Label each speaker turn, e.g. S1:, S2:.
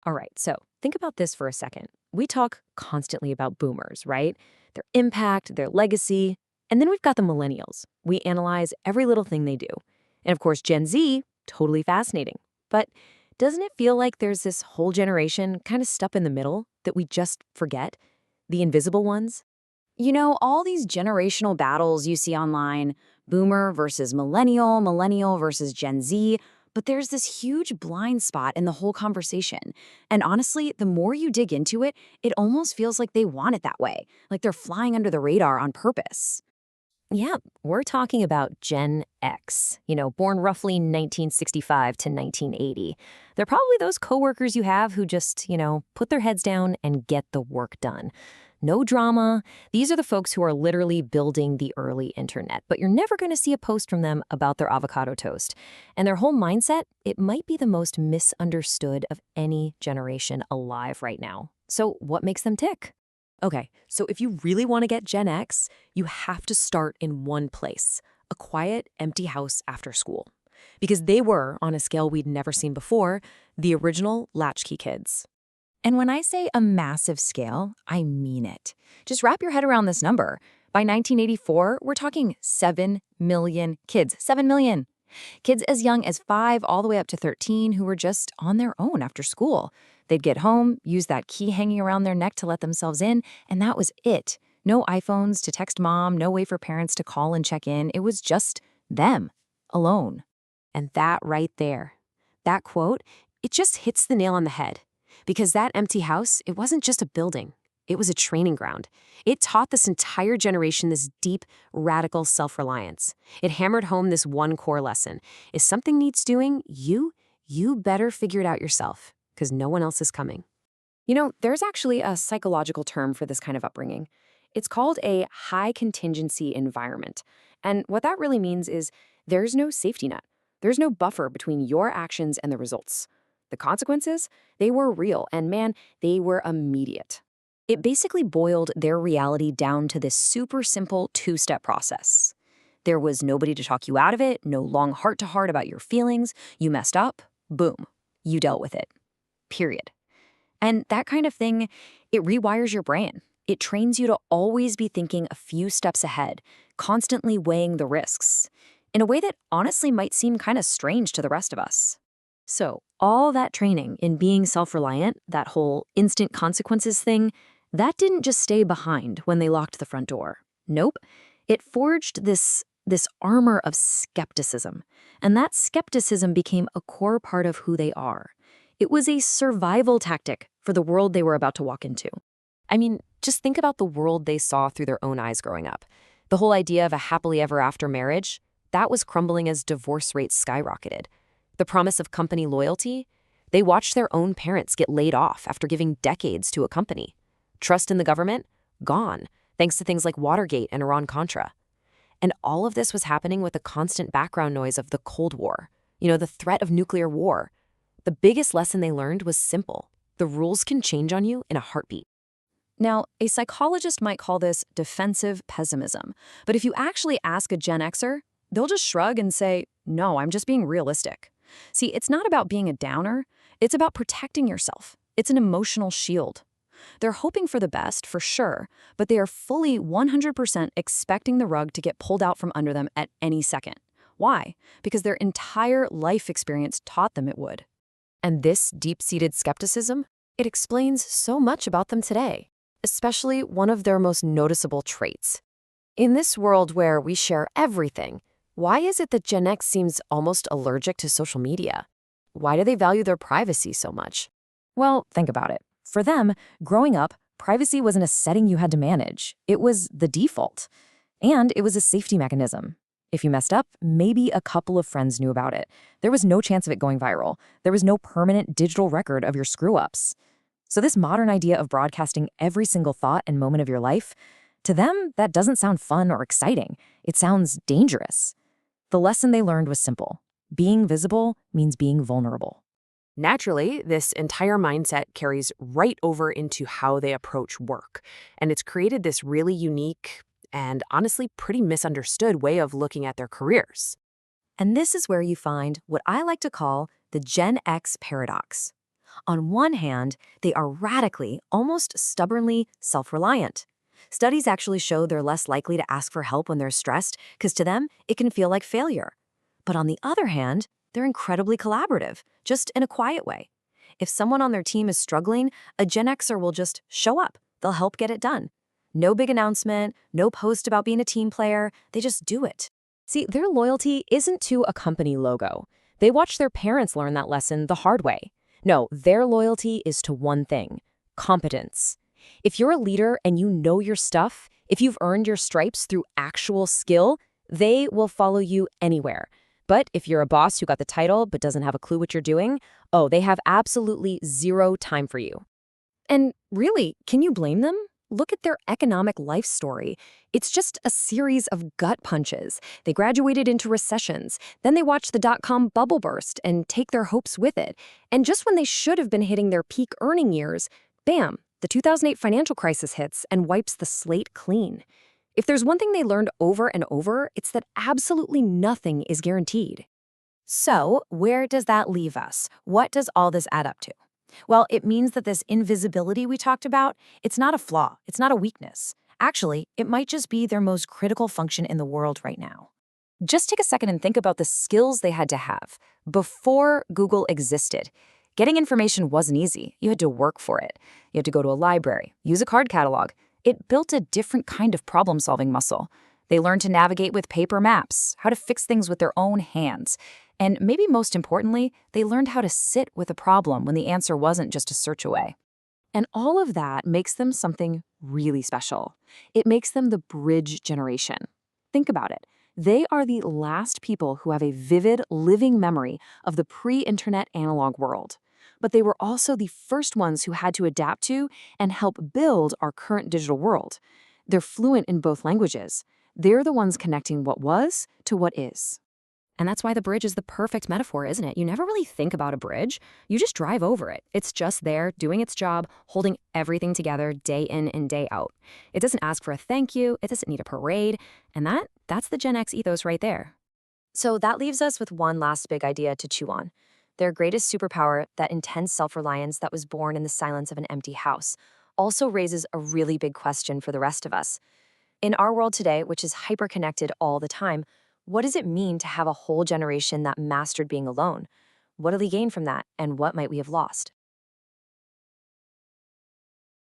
S1: All right, so think about this for a second. We talk constantly about boomers, right? Their impact, their legacy. And then we've got the millennials. We analyze every little thing they do. And of course, Gen Z, totally fascinating. But doesn't it feel like there's this whole generation kind of stuck in the middle that we just forget? The invisible ones?
S2: All these generational battles you see online, boomer versus millennial, millennial versus Gen Z, but there's this huge blind spot in the whole conversation. And honestly, the more you dig into it, it almost feels like they want it that way, like they're flying under the radar on purpose.
S1: Yeah, we're talking about Gen X, born roughly 1965 to 1980. They're probably those coworkers you have who just, put their heads down and get the work done. No drama. These are the folks who are literally building the early internet, but you're never going to see a post from them about their avocado toast. And their whole mindset, it might be the most misunderstood of any generation alive right now. So what makes them tick? Okay, so if you really want to get Gen X, you have to start in one place, a quiet, empty house after school. Because they were, on a scale we'd never seen before, the original latchkey kids.
S2: And when I say a massive scale, I mean it. Just wrap your head around this number. By 1984, we're talking 7 million kids. 7 million. Kids as young as 5 all the way up to 13 who were just on their own after school. They'd get home, use that key hanging around their neck to let themselves in, and that was it. No iPhones to text mom, no way for parents to call and check in. It was just them, alone.
S1: And that right there, that quote, it just hits the nail on the head. Because that empty house, it wasn't just a building. It was a training ground. It taught this entire generation this deep, radical self-reliance. It hammered home this one core lesson. If something needs doing, you better figure it out yourself, because no one else is coming. There's actually a psychological term for this kind of upbringing. It's called a high contingency environment. And what that really means is there's no safety net. There's no buffer between your actions and the results. The consequences, they were real, and man, they were immediate. It basically boiled their reality down to this super simple two-step process. There was nobody to talk you out of it, no long heart-to-heart about your feelings. You messed up, boom, you dealt with it. Period. And that kind of thing, it rewires your brain. It trains you to always be thinking a few steps ahead, constantly weighing the risks, in a way that honestly might seem kind of strange to the rest of us. So, all that training in being self-reliant, that whole instant consequences thing, that didn't just stay behind when they locked the front door. Nope. It forged this armor of skepticism. And that skepticism became a core part of who they are. It was a survival tactic for the world they were about to walk into. I mean, just think about the world they saw through their own eyes growing up. The whole idea of a happily ever after marriage, that was crumbling as divorce rates skyrocketed. The promise of company loyalty, they watched their own parents get laid off after giving decades to a company. Trust in the government? Gone, thanks to things like Watergate and Iran-Contra. And all of this was happening with the constant background noise of the Cold War, the threat of nuclear war. The biggest lesson they learned was simple. The rules can change on you in a heartbeat. Now, a psychologist might call this defensive pessimism. But if you actually ask a Gen Xer, they'll just shrug and say, no, I'm just being realistic. See, it's not about being a downer. It's about protecting yourself. It's an emotional shield. They're hoping for the best, for sure, but they are fully 100% expecting the rug to get pulled out from under them at any second. Why? Because their entire life experience taught them it would. And this deep-seated skepticism, it explains so much about them today, especially one of their most noticeable traits. In this world where we share everything, why is it that Gen X seems almost allergic to social media? Why do they value their privacy so much?
S2: Well, think about it. For them, growing up, privacy wasn't a setting you had to manage. It was the default. And it was a safety mechanism. If you messed up, maybe a couple of friends knew about it. There was no chance of it going viral. There was no permanent digital record of your screw-ups. So this modern idea of broadcasting every single thought and moment of your life, to them, that doesn't sound fun or exciting. It sounds dangerous. The lesson they learned was simple. Being visible means being vulnerable.
S1: Naturally, this entire mindset carries right over into how they approach work. And it's created this really unique and honestly pretty misunderstood way of looking at their careers. And this is where you find what I like to call the Gen X paradox.
S2: On one hand, they are radically, almost stubbornly self-reliant. Studies actually show they're less likely to ask for help when they're stressed because to them, it can feel like failure. But on the other hand, they're incredibly collaborative, just in a quiet way. If someone on their team is struggling, a Gen Xer will just show up. They'll help get it done. No big announcement, no post about being a team player. They just do it. See, their loyalty isn't to a company logo. They watch their parents learn that lesson the hard way. No, their loyalty is to one thing: competence. If you're a leader and you know your stuff, if you've earned your stripes through actual skill, they will follow you anywhere. But if you're a boss who got the title but doesn't have a clue what you're doing, oh, they have absolutely zero time for you. And really, can you blame them? Look at their economic life story. It's just a series of gut punches. They graduated into recessions, then they watched the dot-com bubble burst and take their hopes with it. And just when they should have been hitting their peak earning years, bam, the 2008 financial crisis hits and wipes the slate clean. If there's one thing they learned over and over, it's that absolutely nothing is guaranteed. So, where does that leave us? What does all this add up to? Well, it means that this invisibility we talked about, it's not a flaw, it's not a weakness. Actually, it might just be their most critical function in the world right now. Just take a second and think about the skills they had to have. Before Google existed, getting information wasn't easy. You had to work for it. You had to go to a library, use a card catalog. It built a different kind of problem-solving muscle. They learned to navigate with paper maps, how to fix things with their own hands. And maybe most importantly, they learned how to sit with a problem when the answer wasn't just a search away. And all of that makes them something really special. It makes them the bridge generation. Think about it. They are the last people who have a vivid, living memory of the pre-internet analog world. But they were also the first ones who had to adapt to and help build our current digital world. They're fluent in both languages. They're the ones connecting what was to what is. And that's why the bridge is the perfect metaphor, isn't it? You never really think about a bridge. You just drive over it. It's just there, doing its job, holding everything together day in and day out. It doesn't ask for a thank you. It doesn't need a parade. And that's the Gen X ethos right there. So that leaves us with one last big idea to chew on. Their greatest superpower, that intense self-reliance that was born in the silence of an empty house, also raises a really big question for the rest of us. In our world today, which is hyper-connected all the time, what does it mean to have a whole generation that mastered being alone? What do we gain from that, and what might we have lost?